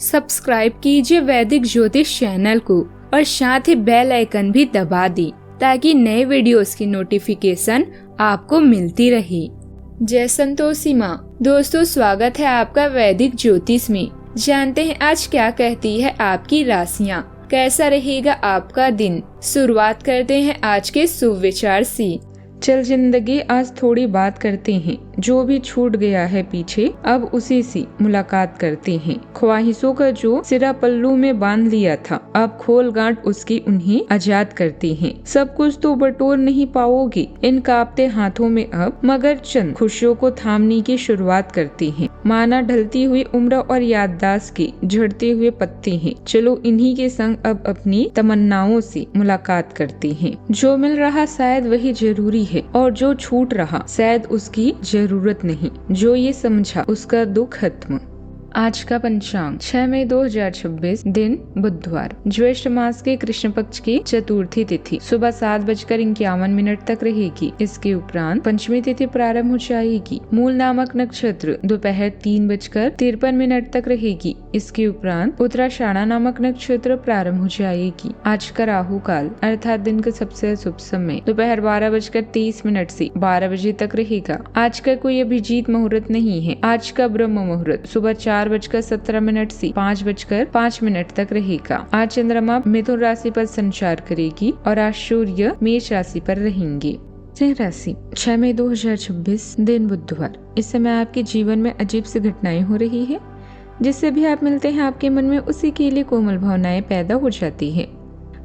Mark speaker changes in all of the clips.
Speaker 1: Subscribe कीजिए वैदिक ज्योतिष चैनल को और साथ ही बेल आइकन भी दबा दी ताकि नए वीडियोस की नोटिफिकेशन आपको मिलती रहे। जय संतोषी माँ। दोस्तों, स्वागत है आपका वैदिक ज्योतिष में। जानते हैं आज क्या कहती है आपकी राशियाँ, कैसा रहेगा आपका दिन। शुरुआत करते हैं आज के शुभ विचार से। चल जिंदगी, आज थोड़ी बात करते हैं। जो भी छूट गया है पीछे, अब उसी से मुलाकात करते हैं। ख्वाहिशों का जो सिरा पल्लू में बांध लिया था, अब खोल गांठ उसकी उन्हें आजाद करते हैं। सब कुछ तो बटोर नहीं पाओगे इन कांपते हाथों में अब, मगर चंद खुशियों को थामने की शुरुआत करते हैं। माना ढलती हुई उम्र और याददाश्त के झड़ते हुए पत्ते हैं। चलो इन्हीं के संग अब अपनी तमन्नाओं से मुलाकात करते हैं। जो मिल रहा शायद वही जरूरी है और जो छूट रहा शायद उसकी जरूरत नहीं। जो ये समझा उसका दुख खत्म। आज का पंचांग 6 मई 2026, दिन बुधवार, ज्येष्ठ मास के कृष्ण पक्ष की चतुर्थी तिथि सुबह 7:51 तक रहेगी। इसके उपरांत पंचमी तिथि प्रारंभ हो जाएगी। मूल नामक नक्षत्र दोपहर 3:53 तक रहेगी। इसके उपरांत उत्तराषाढ़ा नामक नक्षत्र प्रारंभ हो जाएगी। आज का राहु काल अर्थात दिन का सबसे शुभ समय दोपहर 12:23 से 12 बजे तक रहेगा। आज का कोई अभिजीत मुहूर्त नहीं है। आज का ब्रह्म मुहूर्त सुबह 4:17 से 5:05 तक रहेगा। आज चंद्रमा मिथुन राशि पर संचार करेगी और आज सूर्य मेष राशि पर रहेंगे। सिंह राशि 6 मई 2026, दिन बुधवार। इस समय आपके जीवन में अजीब सी घटनाएं हो रही है। जिससे भी आप मिलते हैं आपके मन में उसी के लिए कोमल भावनाएं पैदा हो जाती है।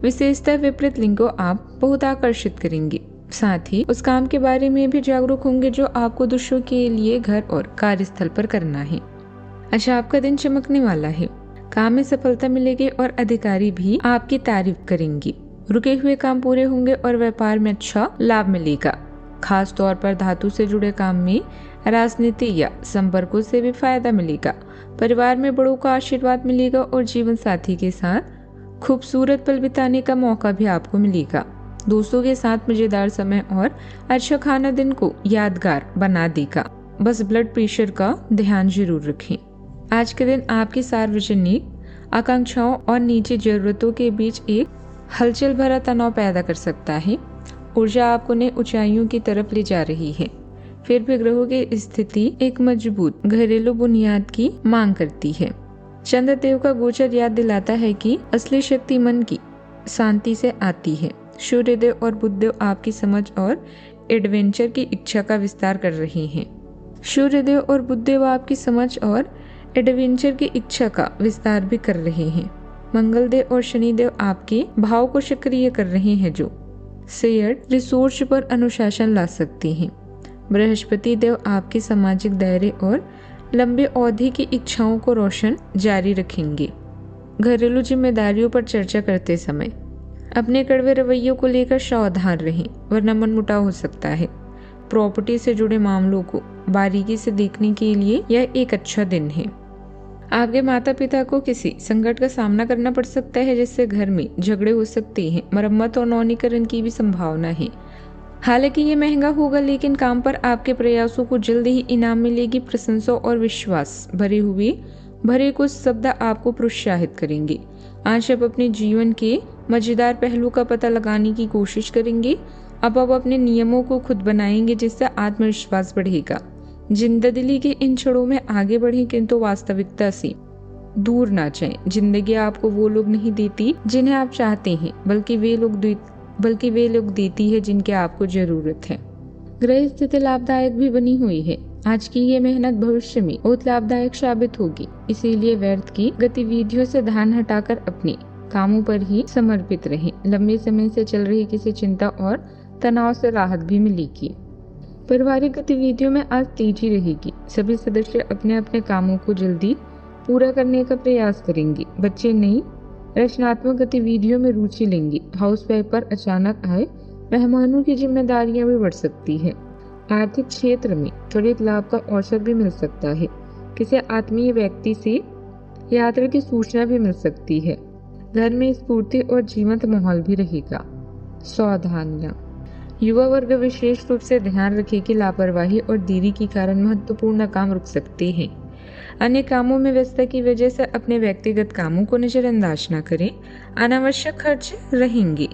Speaker 1: विशेषतः विपरीत लिंग को आप बहुत आकर्षित करेंगे। साथ ही उस काम के बारे में भी जागरूक होंगे जो आपको दूसरों के लिए घर और कार्यस्थल पर करना है। अच्छा, आपका दिन चमकने वाला है। काम में सफलता मिलेगी और अधिकारी भी आपकी तारीफ करेंगे। रुके हुए काम पूरे होंगे और व्यापार में अच्छा लाभ मिलेगा। खास तौर पर धातु से जुड़े काम में, राजनीति या संपर्कों से भी फायदा मिलेगा। परिवार में बड़ों का आशीर्वाद मिलेगा और जीवन साथी के साथ खूबसूरत पल बिताने का मौका भी आपको मिलेगा। दोस्तों के साथ मजेदार समय और अच्छा खाना दिन को यादगार बना देगा। बस ब्लड प्रेशर का ध्यान जरूर रखें। आज के दिन आपकी सार्वजनिक आकांक्षाओं और निजी जरूरतों के बीच एक हलचल भरा तनाव पैदा कर सकता है। ऊर्जा आपको नई ऊंचाइयों की तरफ ले जा रही है। फिर भी ग्रहों की स्थिति एक मजबूत घरेलू बुनियाद की मांग करती है। चंद्रदेव का गोचर याद दिलाता है कि असली शक्ति मन की शांति से आती है। सूर्यदेव और बुधदेव आपकी समझ और एडवेंचर की इच्छा का विस्तार कर रहे हैं। सूर्यदेव और बुधदेव आपकी समझ और एडवेंचर की इच्छा का विस्तार भी कर रहे हैं। मंगलदेव और शनिदेव आपके भाव को सक्रिय कर रहे हैं जो शेयर्ड रिसोर्स पर अनुशासन ला सकते हैं। बृहस्पति देव आपके सामाजिक दायरे और लंबे अवधि की इच्छाओं को रोशन जारी रखेंगे। घरेलू जिम्मेदारियों पर चर्चा करते समय अपने कड़वे रवैयों को लेकर सावधान रहें, वरना मनमुटाव हो सकता है। प्रॉपर्टी से जुड़े मामलों को बारीकी से देखने के लिए यह एक अच्छा दिन है। आपके माता पिता को किसी संकट का सामना करना पड़ सकता है, जिससे घर में झगड़े हो सकते हैं। मरम्मत और नवीनीकरण की भी संभावना है। हालांकि ये महंगा होगा, लेकिन काम पर आपके प्रयासों को जल्द ही इनाम मिलेगी। प्रशंसा और विश्वास भरे कुछ शब्द आपको प्रोत्साहित करेंगे। आज आप अपने जीवन के मजेदार पहलू का पता लगाने की कोशिश करेंगे। अब आप अपने नियमों को खुद बनाएंगे, जिससे आत्मविश्वास बढ़ेगा। जिंदगी के इन क्षणों में आगे बढ़ें, किंतु वास्तविकता से दूर ना जाएं। जिंदगी आपको वो लोग नहीं देती जिन्हें आप चाहते हैं, बल्कि वे लोग देती है जिनके आपको जरूरत है। ग्रह स्थिति लाभदायक भी बनी हुई है। आज की ये मेहनत भविष्य में बहुत लाभदायक साबित होगी। इसीलिए व्यर्थ की गतिविधियों से ध्यान हटाकर अपने कामों पर ही समर्पित रहें। लंबे समय से चल रही किसी चिंता और तनाव से राहत भी मिलेगी। पारिवारिक गतिविधियों में आज तेजी रहेगी। सभी सदस्य अपने अपने कामों को जल्दी पूरा करने का प्रयास करेंगे। बच्चे नई रचनात्मक गतिविधियों में रुचि लेंगे। हाउसवाइफ पर अचानक आए मेहमानों की जिम्मेदारियां भी बढ़ सकती है। आर्थिक क्षेत्र में त्वरित लाभ का अवसर भी मिल सकता है। किसी आत्मीय व्यक्ति से यात्रा की सूचना भी मिल सकती है। घर में स्फूर्ति और जीवंत माहौल भी रहेगा। सावधानियां, युवा वर्ग विशेष रूप से ध्यान रखे कि लापरवाही और देरी के कारण महत्वपूर्ण काम रुक सकते हैं।
Speaker 2: अन्य कामों में व्यस्तता की वजह से अपने व्यक्तिगत कामों को नजरअंदाज न करें, अनावश्यक खर्च रहेंगे।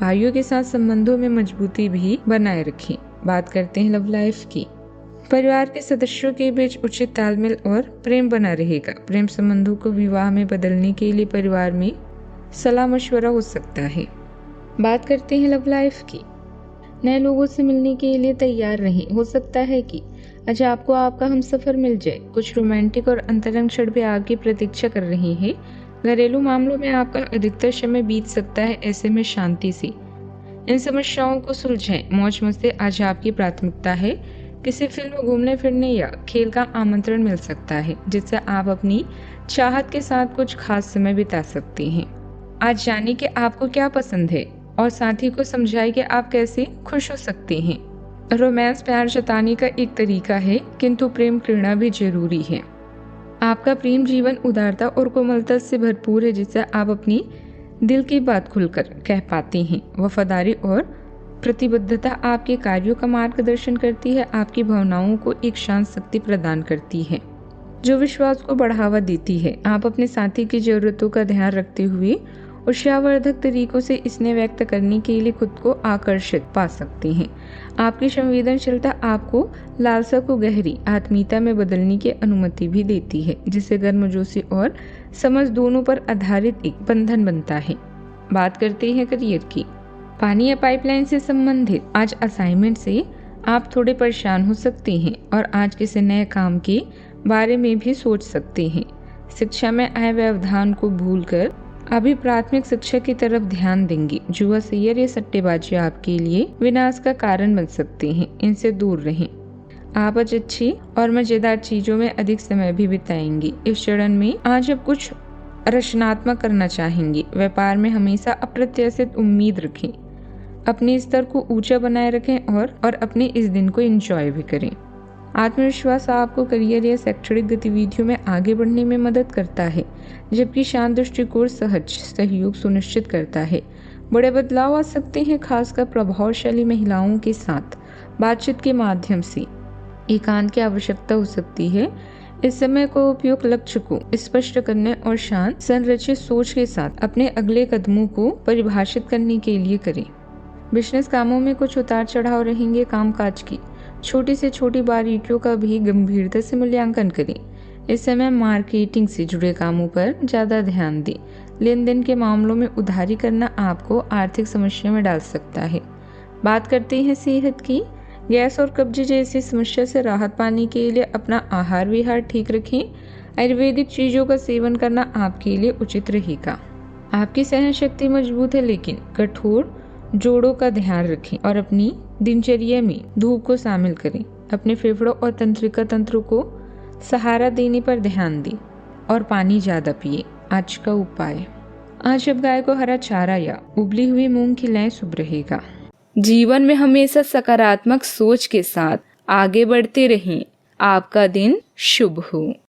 Speaker 2: भाइयों के साथ संबंधों में मजबूती भी बनाए रखें। बात करते हैं लव लाइफ की। परिवार के सदस्यों के बीच उचित तालमेल और प्रेम बना रहेगा। प्रेम संबंधों को विवाह में बदलने के लिए परिवार में सलाह मशवरा हो सकता है। बात करते हैं लव लाइफ की। नए लोगों से मिलने के लिए तैयार रहें। हो सकता है कि आज आपको आपका हमसफर मिल जाए। कुछ रोमांटिक और अंतरंग क्षण भी आपकी प्रतीक्षा कर रहे हैं। घरेलू मामलों में आपका अधिकतर समय बीत सकता है, ऐसे में शांति से इन समस्याओं को सुलझाएं। मौज मस्ती आज आपकी प्राथमिकता है। किसी फिल्म, घूमने फिरने या खेल का आमंत्रण मिल सकता है, जिससे आप अपनी चाहत के साथ कुछ खास समय बिता सकते हैं। आज जानिए कि आपको क्या पसंद है और साथी को समझाइए कि आप कैसे खुश हो सकते हैं। रोमांस प्यार जताने का एक तरीका है, किंतु प्रेम प्रेरणा भी जरूरी है। आपका प्रेम जीवन उदारता और कोमलता से भरपूर है, जिससे आप अपनी दिल की बात खुलकर कह पाते हैं। वफादारी और प्रतिबद्धता आपके कार्यों का मार्गदर्शन करती है, आपकी भावनाओं को एक शांत शक्ति प्रदान करती है जो विश्वास को बढ़ावा देती है। आप अपने साथी की जरूरतों का ध्यान रखते हुए उत्साहवर्धक तरीकों से इसने व्यक्त करने के लिए खुद को आकर्षित पा सकते हैं। आपकी संवेदनशीलता आपको लालसा को गहरी आत्मीयता में बदलने की अनुमति भी देती है, जिससे गर्मजोशी और समझ दोनों पर आधारित एक बंधन बनता है। बात करते हैं करियर की। पानी या पाइपलाइन से संबंधित आज असाइनमेंट से आप थोड़े परेशान हो सकते हैं और आज किसी नए काम के बारे में भी सोच सकते हैं। शिक्षा में आए व्यवधान को भूलकर अभी प्राथमिक शिक्षा की तरफ ध्यान देंगे। जुआ, सैर या सट्टेबाजी आपके लिए विनाश का कारण बन सकते हैं, इनसे दूर रहें। आप आज अच्छी और मजेदार चीजों में अधिक समय भी बिताएंगे। इस चरण में आज आप कुछ रचनात्मक करना चाहेंगे। व्यापार में हमेशा अप्रत्याशित उम्मीद रखें। अपने स्तर को ऊंचा बनाए रखें और अपने इस दिन को एंजॉय भी करें। आत्मविश्वास आपको करियर या शैक्षणिक गतिविधियों में आगे बढ़ने में मदद करता है, जबकि शांत दृष्टिकोण सहज सहयोग सुनिश्चित करता है। बड़े बदलाव आ सकते हैं, खासकर प्रभावशाली महिलाओं के साथ बातचीत के माध्यम से। एकांत की आवश्यकता हो सकती है। इस समय को उपयोग लक्ष्य को स्पष्ट करने और शांत संरचित सोच के साथ अपने अगले कदमों को परिभाषित करने के लिए करें। बिजनेस कामों में कुछ उतार चढ़ाव रहेंगे। कामकाज की छोटी से छोटी बारीकियों का भी गंभीरता से मूल्यांकन करें। इस समय मार्केटिंग से जुड़े कामों पर ज्यादा ध्यान दें। लेन देन के मामलों में उधारी करना आपको आर्थिक समस्या में डाल सकता है। बात करते हैं सेहत की। गैस और कब्जे जैसी समस्या से राहत पाने के लिए अपना आहार विहार ठीक रखें। आयुर्वेदिक चीजों का सेवन करना आपके लिए उचित रहेगा। आपकी सहन शक्ति मजबूत है, लेकिन कठोर जोड़ों का ध्यान रखें और अपनी दिनचर्या में धूप को शामिल करें। अपने फेफड़ों और तंत्रिका तंत्र को सहारा देने पर ध्यान दें और पानी ज्यादा पिए। आज का उपाय, आज अब गाय को हरा चारा या उबली हुई मूंग खिलाएं, शुभ रहेगा।
Speaker 1: जीवन में हमेशा सकारात्मक सोच के साथ आगे बढ़ते रहें। आपका दिन शुभ हो।